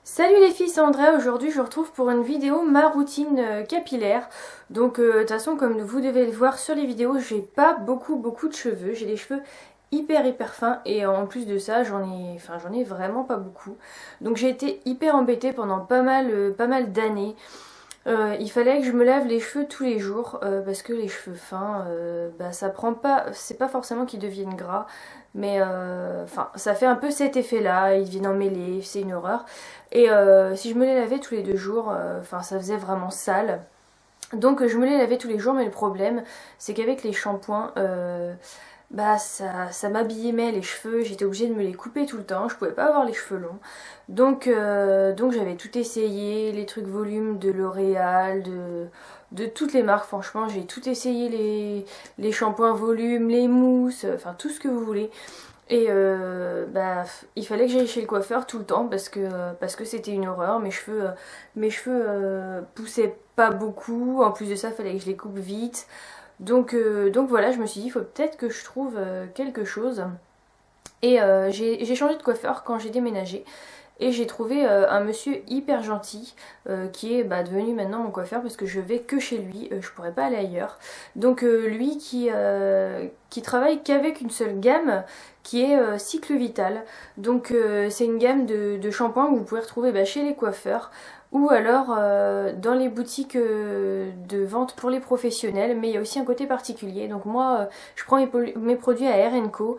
Salut les filles, c'est Andrea. Aujourd'hui je vous retrouve pour une vidéo ma routine capillaire. Donc de toute façon comme vous devez le voir sur les vidéos, j'ai pas beaucoup de cheveux. J'ai des cheveux hyper fins et en plus de ça j'en ai vraiment pas beaucoup. Donc j'ai été hyper embêtée pendant pas mal d'années. Il fallait que je me lave les cheveux tous les jours parce que les cheveux fins, bah, ça prend pas, c'est pas forcément qu'ils deviennent gras, mais enfin ça fait un peu cet effet-là, ils deviennent emmêlés, c'est une horreur. Et si je me les lavais tous les 2 jours, enfin ça faisait vraiment sale. Donc je me les lavais tous les jours, mais le problème c'est qu'avec les shampoings, bah ça m'abîmait les cheveux, j'étais obligée de me les couper tout le temps, je pouvais pas avoir les cheveux longs. Donc j'avais tout essayé, les trucs volume de L'Oréal, de toutes les marques, franchement j'ai tout essayé, les shampoings volume, les mousses, enfin tout ce que vous voulez. Et bah, il fallait que j'aille chez le coiffeur tout le temps parce que c'était une horreur. Mes cheveux poussaient pas beaucoup. En plus de ça, il fallait que je les coupe vite. Donc voilà, je me suis dit, il faut peut-être que je trouve quelque chose. Et j'ai changé de coiffeur quand j'ai déménagé. Et j'ai trouvé un monsieur hyper gentil qui est devenu maintenant mon coiffeur parce que je vais que chez lui, je pourrais pas aller ailleurs. Donc lui qui travaille qu'avec une seule gamme qui est Cycle Vital. Donc c'est une gamme de shampoings que vous pouvez retrouver chez les coiffeurs ou alors dans les boutiques de vente pour les professionnels, mais il y a aussi un côté particulier. Donc moi je prends mes produits à R&Co.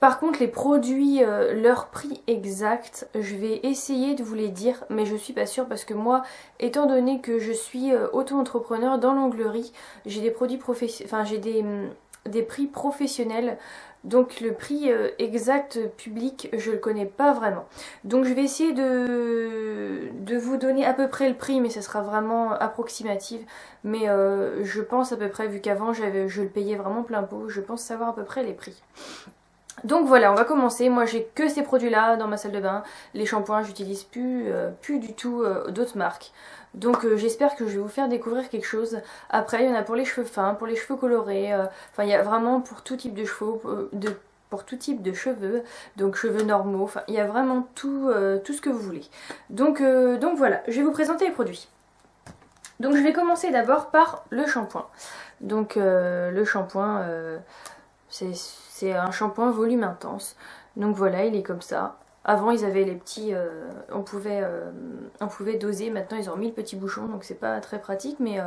Par contre, les produits, leur prix exact, je vais essayer de vous les dire, mais je suis pas sûre parce que moi, étant donné que je suis auto-entrepreneur dans l'onglerie, j'ai des produits enfin j'ai des prix professionnels, donc le prix exact public, je le connais pas vraiment. Donc je vais essayer de vous donner à peu près le prix, mais ça sera vraiment approximatif. Mais je pense à peu près, vu qu'avant je le payais vraiment plein pot, je pense savoir à peu près les prix. Donc voilà, on va commencer. Moi j'ai que ces produits là dans ma salle de bain. Les shampoings j'utilise plus du tout d'autres marques. Donc j'espère que je vais vous faire découvrir quelque chose. Après il y en a pour les cheveux fins, pour les cheveux colorés. Enfin il y a vraiment pour tout type de cheveux. Pour tout type de cheveux, donc cheveux normaux, enfin il y a vraiment tout ce que vous voulez. Donc voilà, je vais vous présenter les produits. Donc je vais commencer d'abord par le shampoing. Donc le shampoing, c'est un shampoing volume intense. Donc voilà, il est comme ça. Avant ils avaient les petits, on pouvait doser. Maintenant ils ont mis le petit bouchon, donc c'est pas très pratique. Mais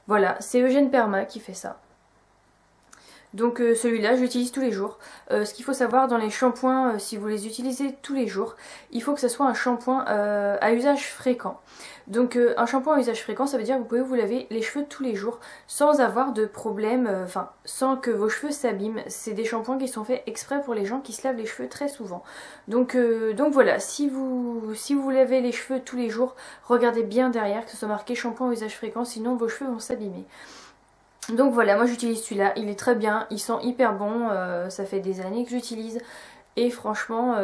voilà, c'est Eugène Perma qui fait ça. Donc celui-là, je l'utilise tous les jours. Ce qu'il faut savoir dans les shampoings, si vous les utilisez tous les jours, il faut que ce soit un shampoing à usage fréquent. Donc un shampoing à usage fréquent, ça veut dire que vous pouvez vous laver les cheveux tous les jours sans avoir de problème, enfin sans que vos cheveux s'abîment. C'est des shampoings qui sont faits exprès pour les gens qui se lavent les cheveux très souvent. Donc voilà, si vous lavez les cheveux tous les jours, regardez bien derrière que ce soit marqué shampoing à usage fréquent, sinon vos cheveux vont s'abîmer. Donc voilà, moi j'utilise celui-là, il est très bien, il sent hyper bon, ça fait des années que j'utilise et franchement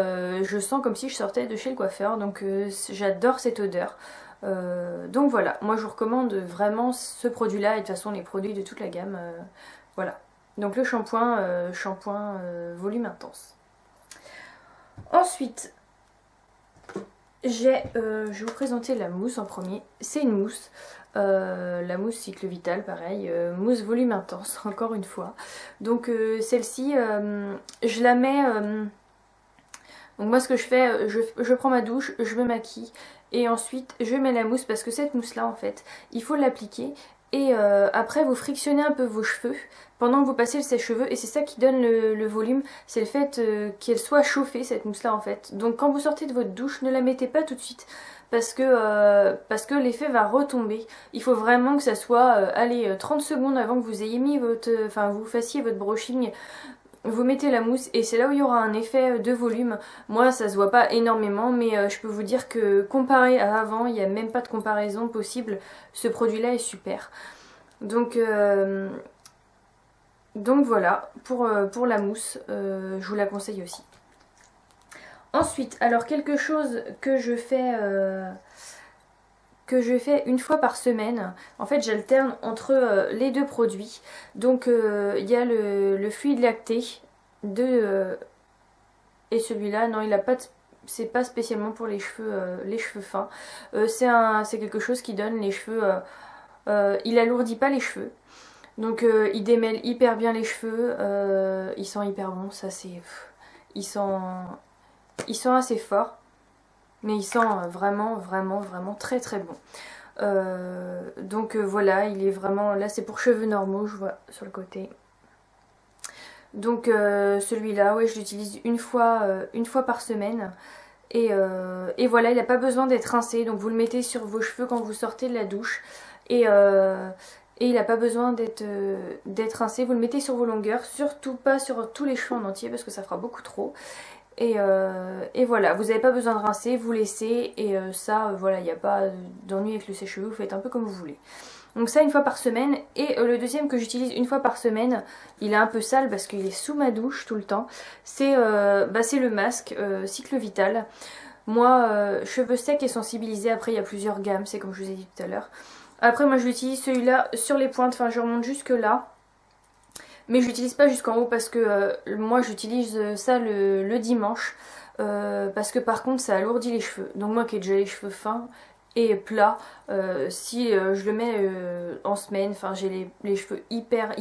je sens comme si je sortais de chez le coiffeur, donc j'adore cette odeur. Donc voilà, moi je vous recommande vraiment ce produit-là et de toute façon les produits de toute la gamme, voilà. Donc le shampoing, volume intense. Ensuite, je vais vous présenter la mousse en premier. C'est une mousse, la mousse Cycle Vital, pareil, mousse volume intense, encore une fois. Donc celle-ci, je la mets. Donc moi ce que je fais, je prends ma douche, je me maquille et ensuite je mets la mousse parce que cette mousse-là en fait, il faut l'appliquer. Et après vous frictionnez un peu vos cheveux pendant que vous passez le sèche-cheveux et c'est ça qui donne le volume, c'est le fait qu'elle soit chauffée cette mousse là en fait. Donc quand vous sortez de votre douche, ne la mettez pas tout de suite parce que l'effet va retomber. Il faut vraiment que ça soit allez 30 secondes avant que vous ayez mis enfin vous fassiez votre brushing. Vous mettez la mousse et c'est là où il y aura un effet de volume. Moi ça se voit pas énormément mais je peux vous dire que comparé à avant, il n'y a même pas de comparaison possible. Ce produit là est super. Donc voilà pour la mousse, je vous la conseille aussi. Ensuite, alors quelque chose que je fais une fois par semaine. En fait j'alterne entre les deux produits. Donc il y a le fluide lacté et celui-là, non il a pas de... c'est pas spécialement pour les cheveux fins. C'est quelque chose qui donne les cheveux, il alourdit pas les cheveux. Donc il démêle hyper bien les cheveux, il sent hyper bon, ça c'est... Il sent assez fort, mais il sent vraiment, vraiment, vraiment très très bon. Donc voilà, il est vraiment... Là c'est pour cheveux normaux, je vois sur le côté. Donc celui-là, ouais, je l'utilise une fois par semaine. Et voilà, il n'a pas besoin d'être rincé, donc vous le mettez sur vos cheveux quand vous sortez de la douche. Et il n'a pas besoin d'être rincé, vous le mettez sur vos longueurs, surtout pas sur tous les cheveux en entier parce que ça fera beaucoup trop. Et voilà, vous n'avez pas besoin de rincer, vous laissez, et ça, voilà, il n'y a pas d'ennui avec le sèche-cheveux, vous faites un peu comme vous voulez. Donc ça une fois par semaine. Et le deuxième que j'utilise une fois par semaine, il est un peu sale parce qu'il est sous ma douche tout le temps, c'est le masque Cycle Vital. Moi, cheveux secs et sensibilisés, après il y a plusieurs gammes, c'est comme je vous ai dit tout à l'heure. Après moi je l'utilise celui-là sur les pointes, enfin je remonte jusque là. Mais je l'utilise pas jusqu'en haut parce que moi j'utilise ça le dimanche. Parce que par contre ça alourdit les cheveux. Donc moi qui ai déjà les cheveux fins et plats, si je le mets en semaine, enfin j'ai les cheveux hyper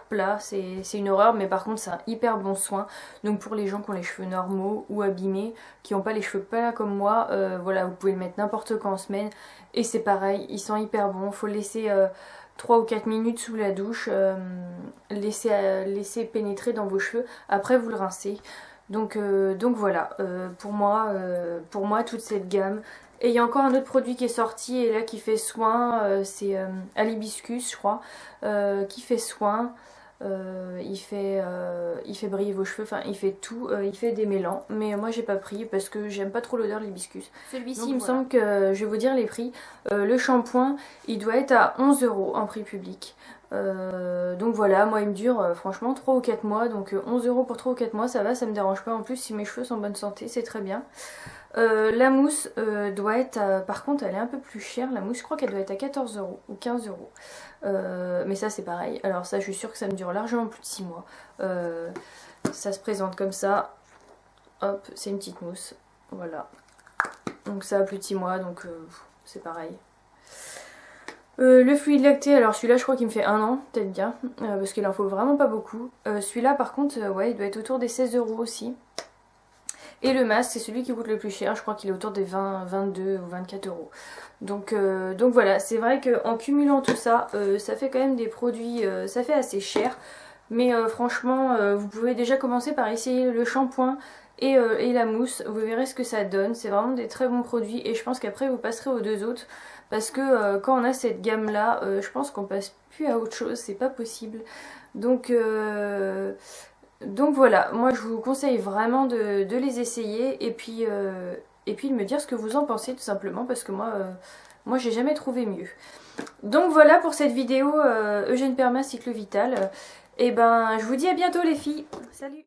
plats, c'est une horreur, mais par contre c'est un hyper bon soin. Donc pour les gens qui ont les cheveux normaux ou abîmés, qui n'ont pas les cheveux plats comme moi, voilà, vous pouvez le mettre n'importe quand en semaine, et c'est pareil, il sent hyper bon. Faut le laisser 3 ou 4 minutes sous la douche, laisser pénétrer dans vos cheveux, après vous le rincez. Donc voilà, pour moi toute cette gamme. Et il y a encore un autre produit qui est sorti et là qui fait soin, c'est Alibiscus je crois, qui fait soin, il fait briller vos cheveux, enfin il fait tout, il fait des mélans. Mais moi j'ai pas pris parce que j'aime pas trop l'odeur de l'hibiscus. Celui-ci il me semble que, je vais vous dire les prix, le shampoing il doit être à 11 € en prix public. Donc voilà, moi il me dure franchement 3 ou 4 mois, donc 11 € pour 3 ou 4 mois ça va, ça me dérange pas. En plus si mes cheveux sont en bonne santé, c'est très bien. La mousse doit être par contre elle est un peu plus chère, la mousse je crois qu'elle doit être à 14 € ou 15 €. Mais ça c'est pareil, alors ça je suis sûre que ça me dure largement plus de 6 mois. Ça se présente comme ça, hop, c'est une petite mousse, voilà. Donc ça a plus de 6 mois, donc c'est pareil. Le fluide lacté, alors celui-là je crois qu'il me fait 1 an, peut-être bien, parce qu'il en faut vraiment pas beaucoup. Celui-là par contre, ouais, il doit être autour des 16 € aussi. Et le masque, c'est celui qui coûte le plus cher, je crois qu'il est autour des 20, 22 ou 24 €. Donc voilà, c'est vrai qu'en cumulant tout ça, ça fait quand même des produits, ça fait assez cher. Mais franchement, vous pouvez déjà commencer par essayer le shampoing et la mousse, vous verrez ce que ça donne. C'est vraiment des très bons produits et je pense qu'après vous passerez aux deux autres. Parce que quand on a cette gamme là, je pense qu'on passe plus à autre chose, c'est pas possible. Donc voilà, moi je vous conseille vraiment de les essayer et puis de me dire ce que vous en pensez tout simplement, parce que moi j'ai jamais trouvé mieux. Donc voilà pour cette vidéo Eugène Perma Cycle Vital. Et ben je vous dis à bientôt les filles, salut!